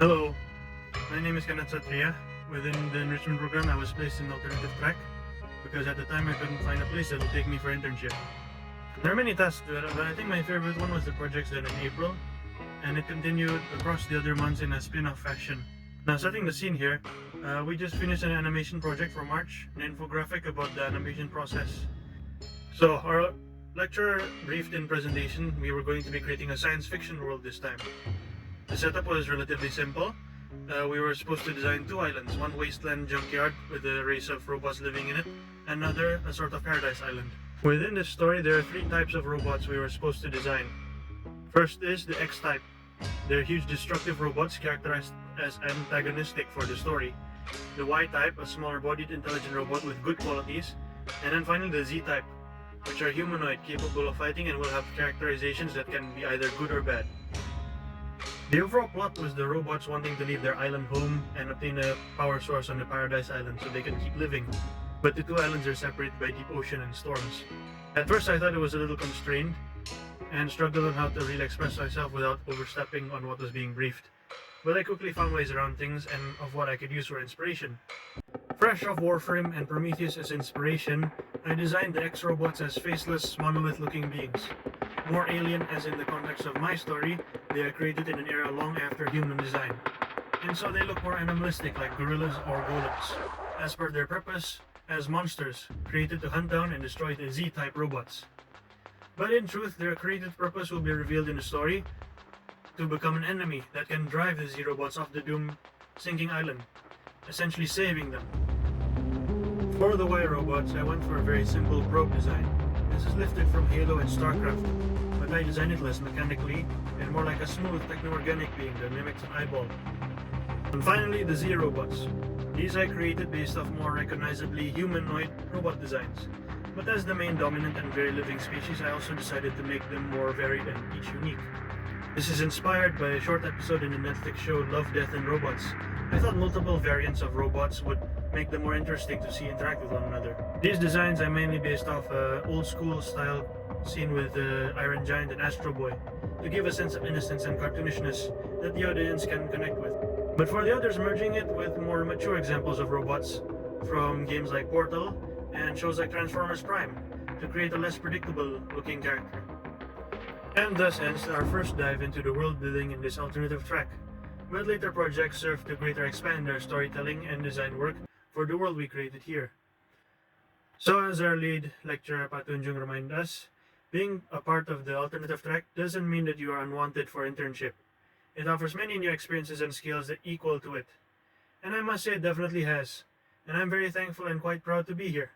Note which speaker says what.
Speaker 1: Hello, my name is Kenneth Satria. Within the enrichment program, I was placed in alternative track because at the time I couldn't find a place that would take me for internship. There are many tasks, but I think my favorite one was the projects done in April, and it continued across the other months in a spin-off fashion. Now, setting the scene here, we just finished an animation project for March, an infographic about the animation process. So, our lecturer briefed in presentation, we were going to be creating a science fiction world this time. The setup was relatively simple. We were supposed to design two islands, one wasteland junkyard with a race of robots living in it, another a sort of paradise island. Within this story, there are three types of robots we were supposed to design. First is the X type. They're huge destructive robots characterized as antagonistic for the story. The Y type, a smaller bodied intelligent robot with good qualities. And then finally the Z type, which are humanoid, capable of fighting and will have characterizations that can be either good or bad. The overall plot was the robots wanting to leave their island home and obtain a power source on the Paradise Island so they can keep living. But the two islands are separated by deep ocean and storms. At first I thought it was a little constrained and struggled on how to really express myself without overstepping on what was being briefed. But I quickly found ways around things and of what I could use for inspiration. Fresh off Warframe and Prometheus as inspiration, I designed the X-robots as faceless, monolith-looking beings. More alien as in the context of my story, they are created in an era long after human design. And so they look more animalistic like gorillas or golems, as per their purpose, as monsters, created to hunt down and destroy the Z-type robots. But in truth, their created purpose will be revealed in the story to become an enemy that can drive the Z-robots off the doomed sinking island, essentially saving them. For the Y robots, I went for a very simple probe design. This is lifted from Halo and StarCraft, but I designed it less mechanically and more like a smooth techno-organic being that mimics an eyeball. And finally, the Z robots. These I created based off more recognizably humanoid robot designs. But as the main dominant and very living species, I also decided to make them more varied and each unique. This is inspired by a short episode in the Netflix show Love, Death and Robots. I thought multiple variants of robots would make them more interesting to see interact with one another. These designs are mainly based off old school style scene with Iron Giant and Astro Boy to give a sense of innocence and cartoonishness that the audience can connect with. But for the others, merging it with more mature examples of robots from games like Portal and shows like Transformers Prime to create a less predictable looking character. And thus ends our first dive into the world building in this alternative track. But later projects serve to greater expand our storytelling and design work for the world we created here. So as our lead lecturer Patunjung reminded us, being a part of the alternative track doesn't mean that you are unwanted for internship. It offers many new experiences and skills that equal to it. And I must say it definitely has. And I'm very thankful and quite proud to be here.